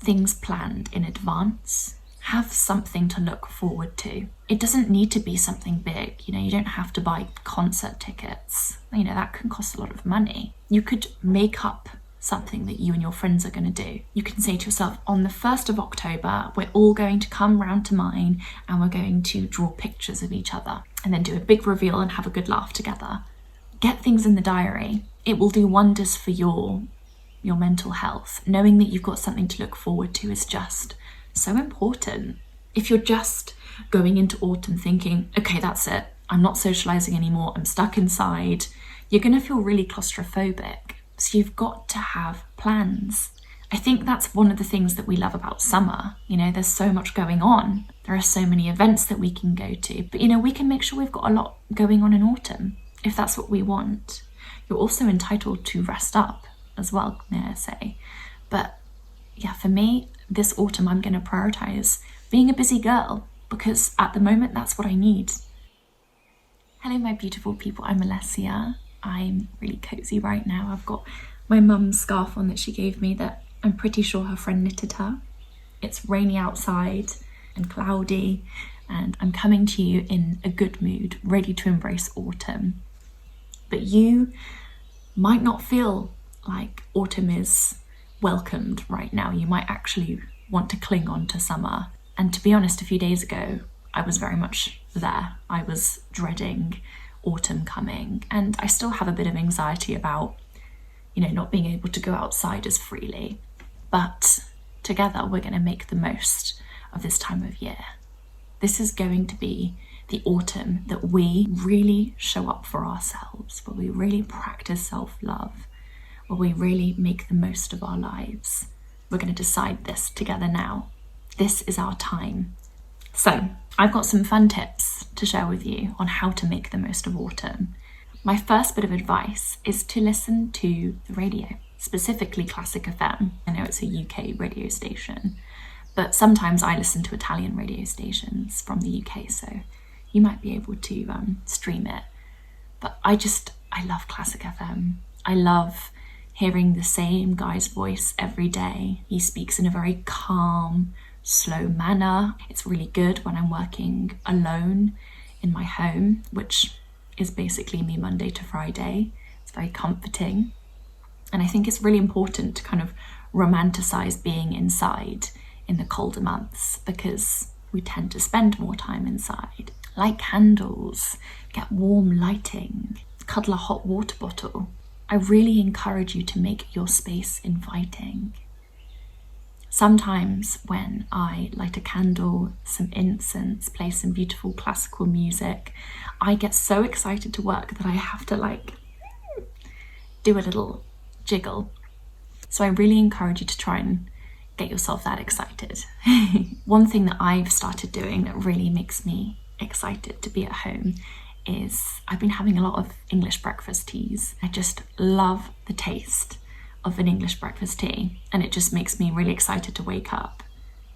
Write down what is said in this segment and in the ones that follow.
things planned in advance. Have something to look forward to. It doesn't need to be something big. You don't have to buy concert tickets. That can cost a lot of money. You could make up something that you and your friends are going to do. You can say to yourself, on the 1st of October, we're all going to come round to mine and we're going to draw pictures of each other and then do a big reveal and have a good laugh together. Get things in the diary. It will do wonders for your mental health. Knowing that you've got something to look forward to is just so important. If you're just going into autumn thinking, okay, that's it, I'm not socializing anymore, I'm stuck inside, you're going to feel really claustrophobic. So you've got to have plans. I think that's one of the things that we love about summer. There's so much going on. There are so many events that we can go to, but we can make sure we've got a lot going on in autumn if that's what we want. You're also entitled to rest up as well, may I say. But yeah, for me, this autumn, I'm going to prioritize being a busy girl because at the moment, that's what I need. Hello, my beautiful people. I'm Alessia. I'm really cozy right now. I've got my mum's scarf on that she gave me that I'm pretty sure her friend knitted her. It's rainy outside and cloudy, and I'm coming to you in a good mood, ready to embrace autumn. But you might not feel like autumn is welcomed right now. You might actually want to cling on to summer. And to be honest, a few days ago, I was very much there. I was dreading autumn coming, and I still have a bit of anxiety about, not being able to go outside as freely. But together, we're going to make the most of this time of year. This is going to be the autumn that we really show up for ourselves, where we really practice self-love, where we really make the most of our lives. We're going to decide this together now. This is our time. So I've got some fun tips to share with you on how to make the most of autumn. My first bit of advice is to listen to the radio, specifically Classic FM. I know it's a UK radio station, but sometimes I listen to Italian radio stations from the UK, so you might be able to stream it. But I love Classic FM. I love hearing the same guy's voice every day. He speaks in a very calm, slow manner. It's really good when I'm working alone in my home, which is basically me Monday to Friday. It's very comforting. And I think it's really important to kind of romanticize being inside in the colder months because we tend to spend more time inside. Light candles, get warm lighting, cuddle a hot water bottle. I really encourage you to make your space inviting. Sometimes when I light a candle, some incense, play some beautiful classical music, I get so excited to work that I have to do a little jiggle. So I really encourage you to try and get yourself that excited. One thing that I've started doing that really makes me excited to be at home is I've been having a lot of English breakfast teas. I just love the taste of an English breakfast tea, and it just makes me really excited to wake up.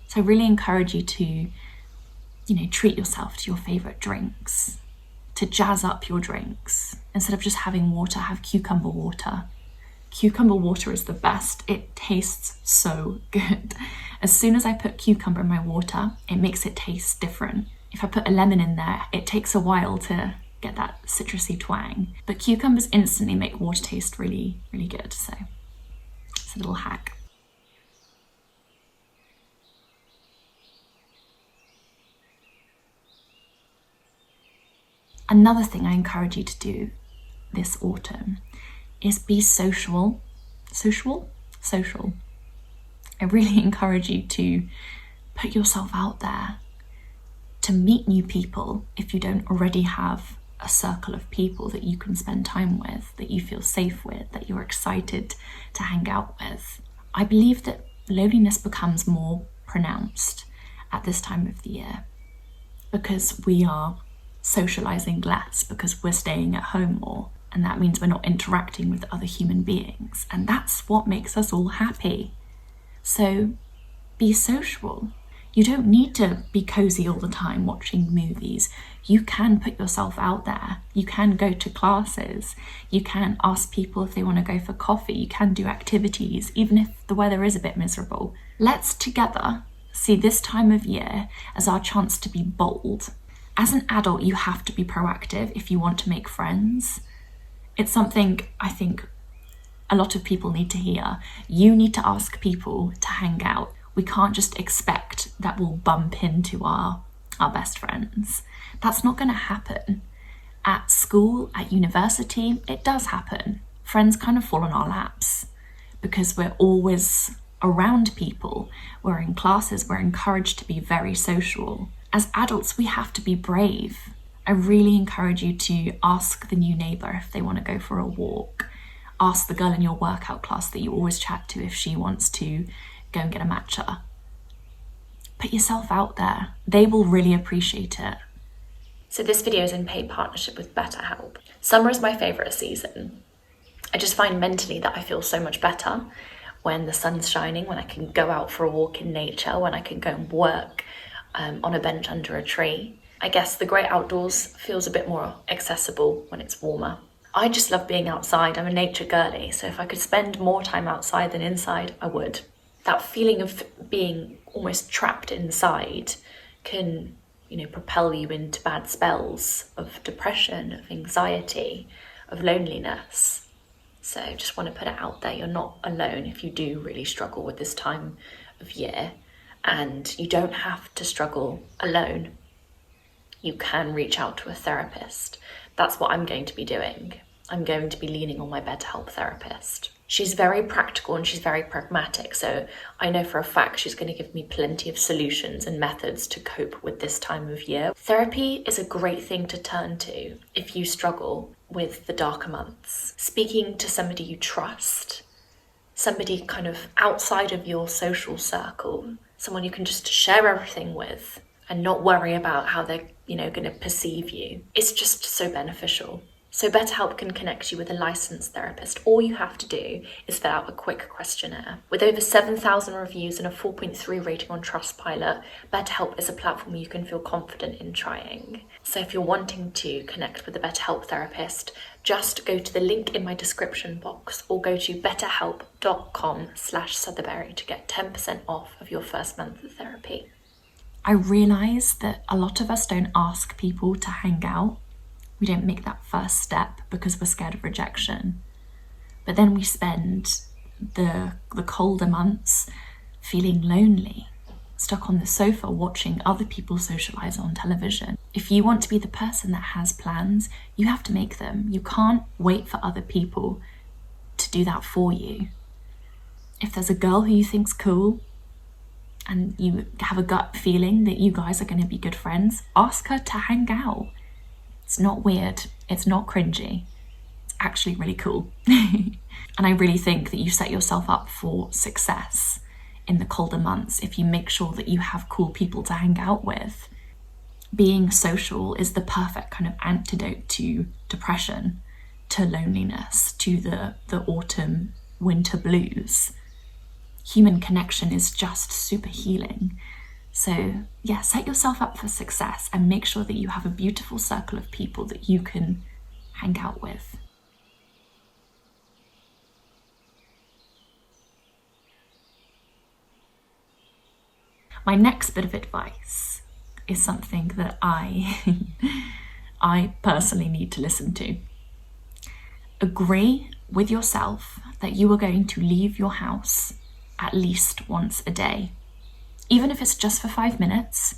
So I really encourage you to, treat yourself to your favorite drinks, to jazz up your drinks. Instead of just having water, have cucumber water. Cucumber water is the best. It tastes so good. As soon as I put cucumber in my water, it makes it taste different. If I put a lemon in there, it takes a while to get that citrusy twang. But cucumbers instantly make water taste really, really good. So it's a little hack. Another thing I encourage you to do this autumn is be social. Social. I really encourage you to put yourself out there, to meet new people if you don't already have a circle of people that you can spend time with, that you feel safe with, that you're excited to hang out with. I believe that loneliness becomes more pronounced at this time of the year because we are socializing less, because we're staying at home more, and that means we're not interacting with other human beings, and that's what makes us all happy. So be social. You don't need to be cozy all the time watching movies. You can put yourself out there. You can go to classes. You can ask people if they want to go for coffee. You can do activities, even if the weather is a bit miserable. Let's together see this time of year as our chance to be bold. As an adult, you have to be proactive if you want to make friends. It's something I think a lot of people need to hear. You need to ask people to hang out. We can't just expect that we'll bump into our best friends. That's not going to happen. At school, at university, it does happen. Friends kind of fall on our laps because we're always around people. We're in classes, we're encouraged to be very social. As adults, we have to be brave. I really encourage you to ask the new neighbour if they want to go for a walk. Ask the girl in your workout class that you always chat to if she wants to go and get a matcha. Put yourself out there. They will really appreciate it. So this video is in paid partnership with BetterHelp. Summer is my favourite season. I just find mentally that I feel so much better when the sun's shining, when I can go out for a walk in nature, when I can go and work on a bench under a tree. I guess the great outdoors feels a bit more accessible when it's warmer. I just love being outside. I'm a nature girly, so if I could spend more time outside than inside, I would. That feeling of being almost trapped inside can, propel you into bad spells of depression, of anxiety, of loneliness. So just want to put it out there. You're not alone if you do really struggle with this time of year, and you don't have to struggle alone. You can reach out to a therapist. That's what I'm going to be doing. I'm going to be leaning on my BetterHelp therapist. She's very practical and she's very pragmatic, so I know for a fact she's going to give me plenty of solutions and methods to cope with this time of year. Therapy is a great thing to turn to if you struggle with the darker months. Speaking to somebody you trust, somebody kind of outside of your social circle, someone you can just share everything with and not worry about how they're, going to perceive you. It's just so beneficial. So BetterHelp can connect you with a licensed therapist. All you have to do is fill out a quick questionnaire. With over 7,000 reviews and a 4.3 rating on Trustpilot, BetterHelp is a platform you can feel confident in trying. So if you're wanting to connect with a BetterHelp therapist, just go to the link in my description box or go to betterhelp.com/Southerberry to get 10% off of your first month of therapy. I realise that a lot of us don't ask people to hang out. We don't make that first step because we're scared of rejection. But then we spend the colder months feeling lonely, stuck on the sofa watching other people socialise on television. If you want to be the person that has plans, you have to make them. You can't wait for other people to do that for you. If there's a girl who you think's cool and you have a gut feeling that you guys are going to be good friends, ask her to hang out. It's not weird, it's not cringy, it's actually really cool. And I really think that you set yourself up for success in the colder months if you make sure that you have cool people to hang out with. Being social is the perfect kind of antidote to depression, to loneliness, to the autumn, winter blues. Human connection is just super healing. So yeah, set yourself up for success and make sure that you have a beautiful circle of people that you can hang out with. My next bit of advice is something that I personally need to listen to. Agree with yourself that you are going to leave your house at least once a day. Even if it's just for 5 minutes,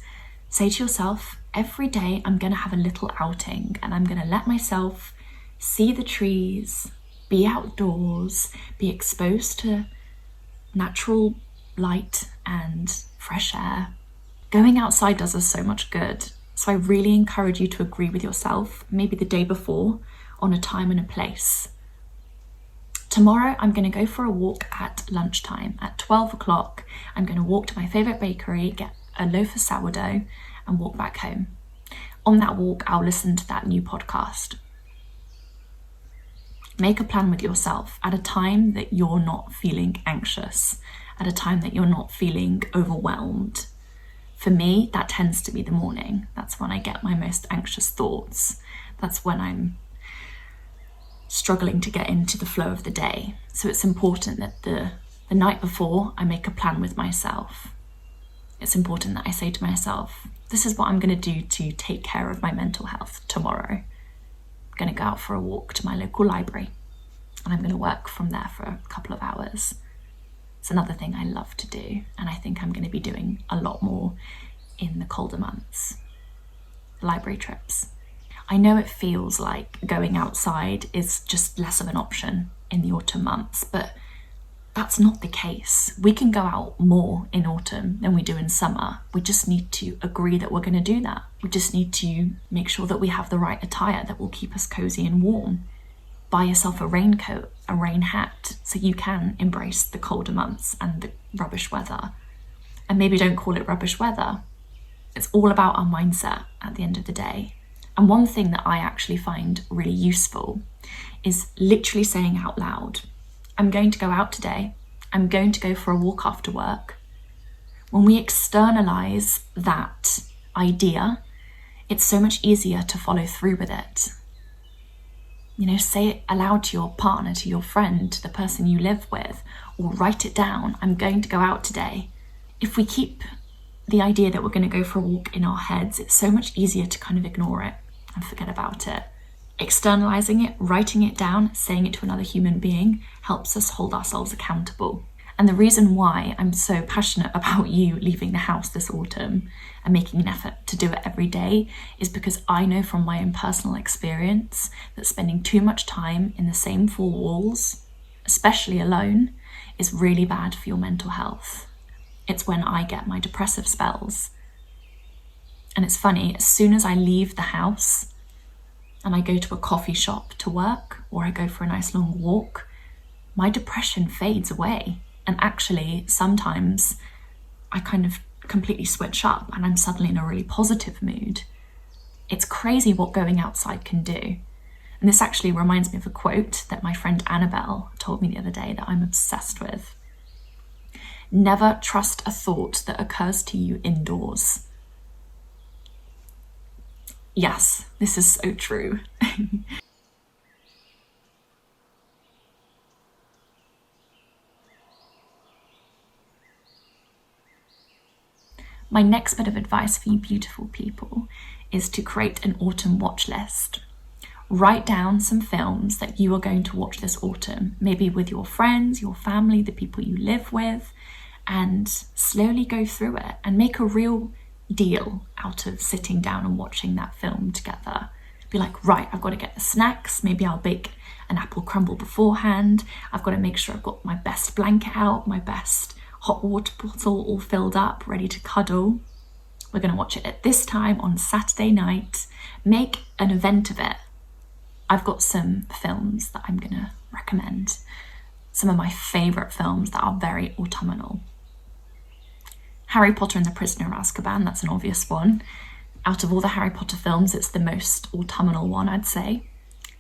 say to yourself, every day I'm going to have a little outing and I'm going to let myself see the trees, be outdoors, be exposed to natural light and fresh air. Going outside does us so much good. So I really encourage you to agree with yourself, maybe the day before, on a time and a place. Tomorrow, I'm going to go for a walk at lunchtime. At 12 o'clock, I'm going to walk to my favourite bakery, get a loaf of sourdough, and walk back home. On that walk, I'll listen to that new podcast. Make a plan with yourself at a time that you're not feeling anxious, at a time that you're not feeling overwhelmed. For me, that tends to be the morning. That's when I get my most anxious thoughts. That's when I'm struggling to get into the flow of the day. So it's important that the The night before, I make a plan with myself. It's important that I say to myself, this is what I'm going to do to take care of my mental health tomorrow. I'm going to go out for a walk to my local library, and I'm going to work from there for a couple of hours. It's another thing I love to do, and I think I'm going to be doing a lot more in the colder months. Library trips. I know it feels like going outside is just less of an option in the autumn months, but that's not the case. We can go out more in autumn than we do in summer. We just need to agree that we're going to do that. We just need to make sure that we have the right attire that will keep us cozy and warm. Buy yourself a raincoat, a rain hat, so you can embrace the colder months and the rubbish weather. And maybe don't call it rubbish weather. It's all about our mindset at the end of the day. And one thing that I actually find really useful is literally saying out loud, I'm going to go out today. I'm going to go for a walk after work. When we externalize that idea, it's so much easier to follow through with it. You know, say it aloud to your partner, to your friend, to the person you live with, or write it down. I'm going to go out today. If we keep the idea that we're going to go for a walk in our heads, it's so much easier to kind of ignore it and forget about it. Externalizing it, writing it down, saying it to another human being helps us hold ourselves accountable. And the reason why I'm so passionate about you leaving the house this autumn and making an effort to do it every day is because I know from my own personal experience that spending too much time in the same four walls, especially alone, is really bad for your mental health. It's when I get my depressive spells. And it's funny, as soon as I leave the house and I go to a coffee shop to work, or I go for a nice long walk, my depression fades away. And actually, sometimes I kind of completely switch up and I'm suddenly in a really positive mood. It's crazy what going outside can do. And this actually reminds me of a quote that my friend Annabelle told me the other day that I'm obsessed with. Never trust a thought that occurs to you indoors. Yes, this is so true. My next bit of advice for you beautiful people is to create an autumn watch list. Write down some films that you are going to watch this autumn, maybe with your friends, your family, the people you live with, and slowly go through it and make a real deal out of sitting down and watching that film together. Be like, right, I've got to get the snacks. Maybe I'll bake an apple crumble beforehand. I've got to make sure I've got my best blanket out, my best hot water bottle all filled up, ready to cuddle. We're going to watch it at this time on Saturday night. Make an event of it. I've got some films that I'm going to recommend. Some of my favourite films that are very autumnal. Harry Potter and the Prisoner of Azkaban, that's an obvious one. Out of all the Harry Potter films, it's the most autumnal one, I'd say.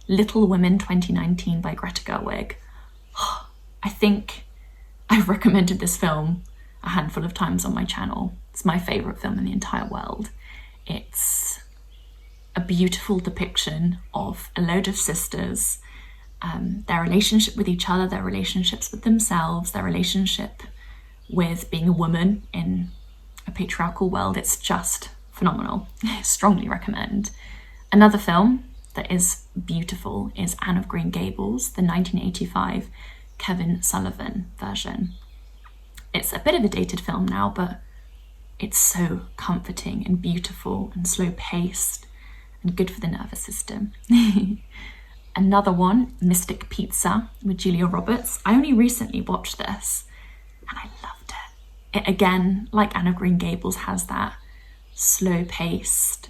Little Women 2019 by Greta Gerwig. I think I've recommended this film a handful of times on my channel. It's my favourite film in the entire world. It's a beautiful depiction of a load of sisters, their relationship with each other, their relationships with themselves, their relationship with being a woman in a patriarchal world. It's just phenomenal. I strongly recommend. Another film that is beautiful is Anne of Green Gables, the 1985 Kevin Sullivan version. It's a bit of a dated film now, but it's so comforting and beautiful and slow-paced and good for the nervous system. Another one, Mystic Pizza with Julia Roberts. I only recently watched this and I loved it. It again, like Anne of Green Gables, has that slow-paced,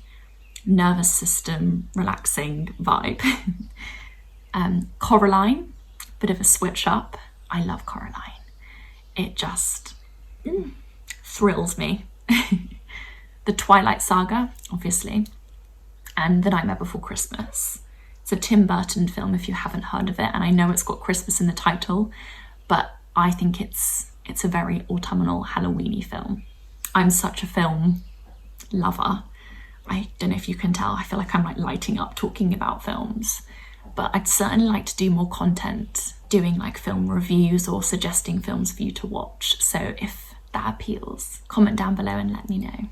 nervous system, relaxing vibe. Coraline, bit of a switch up. I love Coraline. It just thrills me. The Twilight Saga, obviously, and The Nightmare Before Christmas. It's a Tim Burton film if you haven't heard of it, and I know it's got Christmas in the title, but I think it's a very autumnal, Halloweeny film. I'm such a film lover. I don't know if you can tell, I feel like I'm like lighting up talking about films, but I'd certainly like to do more content doing like film reviews or suggesting films for you to watch. So if that appeals, comment down below and let me know.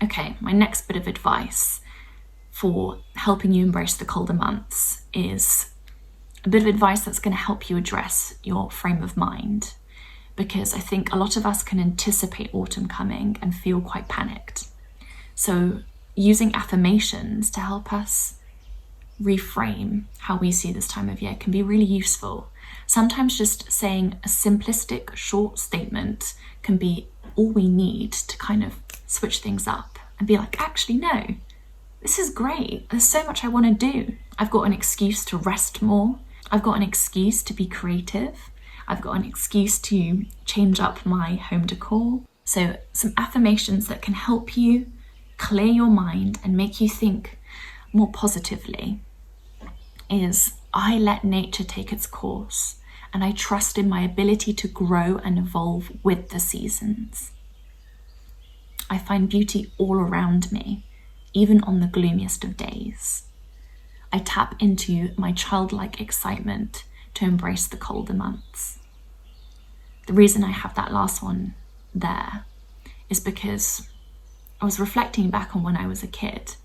Okay, my next bit of advice for helping you embrace the colder months is a bit of advice that's going to help you address your frame of mind, because I think a lot of us can anticipate autumn coming and feel quite panicked. So using affirmations to help us reframe how we see this time of year can be really useful. Sometimes just saying a simplistic short statement can be all we need to kind of switch things up and be like, actually, no, this is great. There's so much I want to do. I've got an excuse to rest more. I've got an excuse to be creative. I've got an excuse to change up my home decor. So some affirmations that can help you clear your mind and make you think more positively is, I let nature take its course and I trust in my ability to grow and evolve with the seasons. I find beauty all around me, even on the gloomiest of days. I tap into my childlike excitement to embrace the colder months. The reason I have that last one there is because I was reflecting back on when I was a kid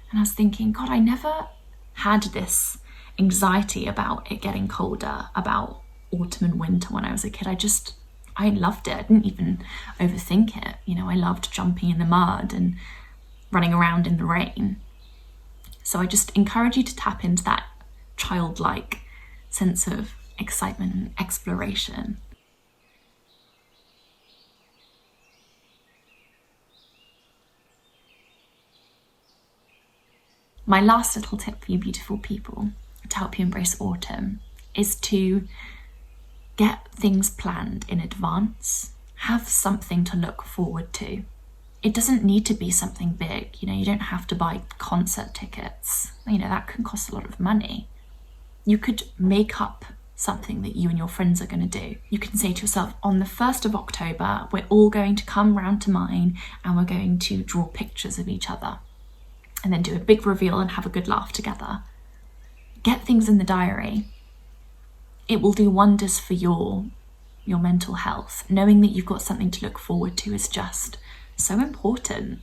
and I was thinking, God, I never had this anxiety about it getting colder, about autumn and winter when I was a kid. I loved it. I didn't even overthink it. You know, I loved jumping in the mud and running around in the rain. So I just encourage you to tap into that childlike sense of excitement and exploration. My last little tip for you beautiful people to help you embrace autumn is to get things planned in advance. Have something to look forward to. It doesn't need to be something big. You know, you don't have to buy concert tickets. You know, that can cost a lot of money. You could make up something that you and your friends are going to do. You can say to yourself, on the 1st of October, we're all going to come round to mine and we're going to draw pictures of each other and then do a big reveal and have a good laugh together. Get things in the diary. It will do wonders for your mental health. Knowing that you've got something to look forward to is just so important.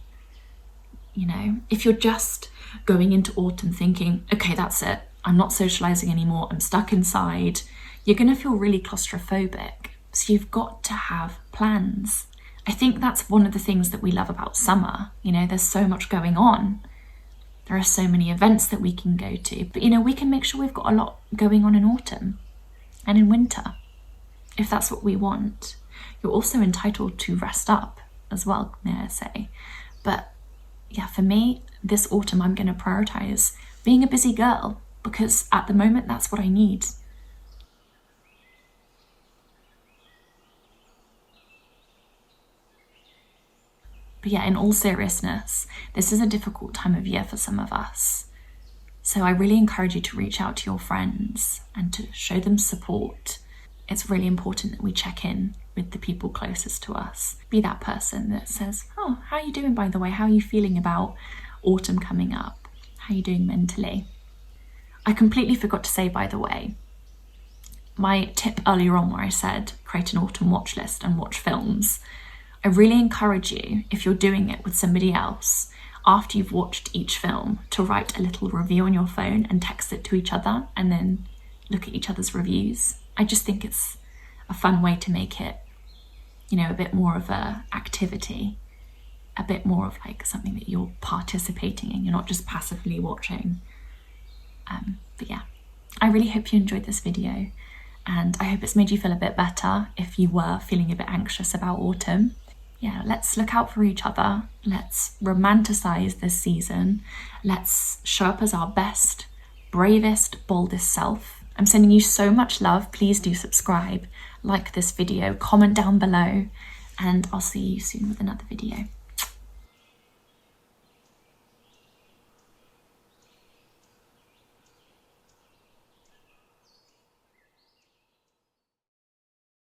You know, if you're just going into autumn thinking, okay, that's it, I'm not socializing anymore, I'm stuck inside, you're going to feel really claustrophobic. So you've got to have plans. I think that's one of the things that we love about summer. You know, there's so much going on. There are so many events that we can go to, but you know, we can make sure we've got a lot going on in autumn and in winter, if that's what we want. You're also entitled to rest up as well, may I say. But yeah, for me, this autumn, I'm going to prioritize being a busy girl because at the moment, that's what I need. But yeah, in all seriousness, this is a difficult time of year for some of us. So I really encourage you to reach out to your friends and to show them support. It's really important that we check in with the people closest to us. Be that person that says, oh, how are you doing, by the way? How are you feeling about autumn coming up? How are you doing mentally? I completely forgot to say, by the way, my tip earlier on where I said create an autumn watch list and watch films. I really encourage you, if you're doing it with somebody else, after you've watched each film, to write a little review on your phone and text it to each other and then look at each other's reviews. I just think it's a fun way to make it, you know, a bit more of a activity, a bit more of like something that you're participating in. You're not just passively watching. But yeah, I really hope you enjoyed this video and I hope it's made you feel a bit better if you were feeling a bit anxious about autumn. Yeah, let's look out for each other. Let's romanticize this season. Let's show up as our best, bravest, boldest self. I'm sending you so much love. Please do subscribe, like this video, comment down below, and I'll see you soon with another video.